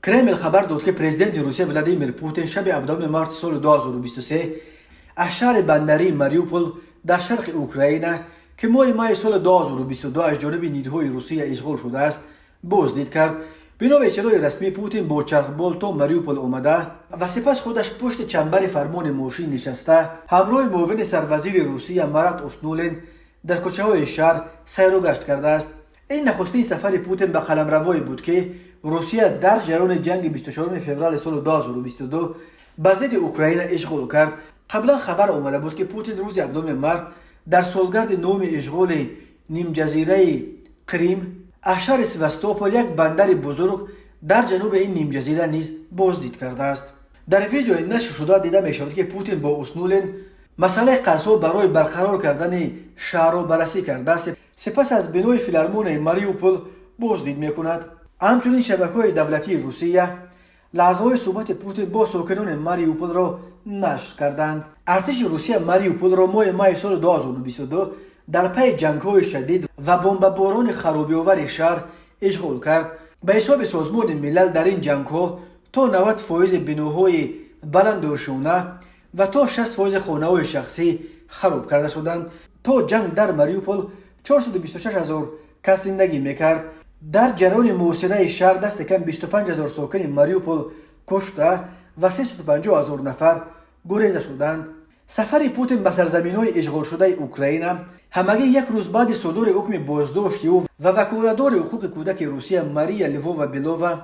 کرمل خبر داد که پرزیدنت روسیه ولادیمیر پوتین شب 7 مارس سال 2023 از شهر بندری ماریوپول در شرق اوکراین که ماه سال 2022 از جانب نیروهای روسیه اشغال شده است بازدید کرد. بنا به اطلاع رسمی پوتین با چرخبال تا ماریوپول آمده و سپس خودش پشت چنبر فرمان ماشین نشسته همراه معاون سروزیر روسیه مرات اوسنولن در کوچه های شهر سیر و گشت کرده است. این نخستین سفر پوتین به قلمروایی بود که روسیه در جریان جنگ 24 فوریه سال 2022 به ضد اوکراین اشغال کرد. قبلا خبر آمده بود که پوتین روز 7 مارس در سالگرد نهم اشغال نیم جزیره کریم از شهر سواستوپول یک بندر بزرگ در جنوب این نیم جزیره نیز بازدید کرده است. در ویدیو نشر شده دیده می شود که پوتین با اوسنولن مسئله قرصو برای برقرار کردن شهر را بررسی کرده است. سپس از بنای فیلارمون ماریوپول بازدید می کند. همچنین شبکه‌های دولتی روسیه لحظه‌های صحبت پوتین با ساکنان ماریوپول را نشر کردند. ارتش روسیه ماریوپول را ماه سال 2022 در پی جنگ‌های شدید و بمباران خرابی‌آور شهر اشغال کرد. به حساب سازمان ملل در این جنگ‌ها تا 90% بناهای بلندارشانه و تا 60% خانه‌های شخصی خراب کرده شدند. تا جنگ در ماریوپول 426,000 کس زندگی می‌کرد. در جریان محاصره شهر دست کم 25,000 ساکن ماریوپول کشته و 350,000 نفر گریزه شدند. سفر پوتین به سرزمین‌های اشغال شده اوکراین همگی یک روز بعد صدور حکم بازداشت او و وکالتدار حقوق کودک روسیه ماریا لیووا بیلووا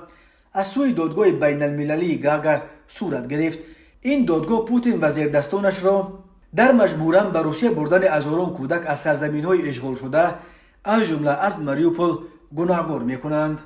از سوی دادگاه بین المللی گاگا صورت گرفت. این دادگاه پوتین و زیردستانش را در مجبوراً به روسیه بردن هزاران کودک از سرزمین‌های اشغال شده از جمله از ماریوپول گناهکار می‌کنند.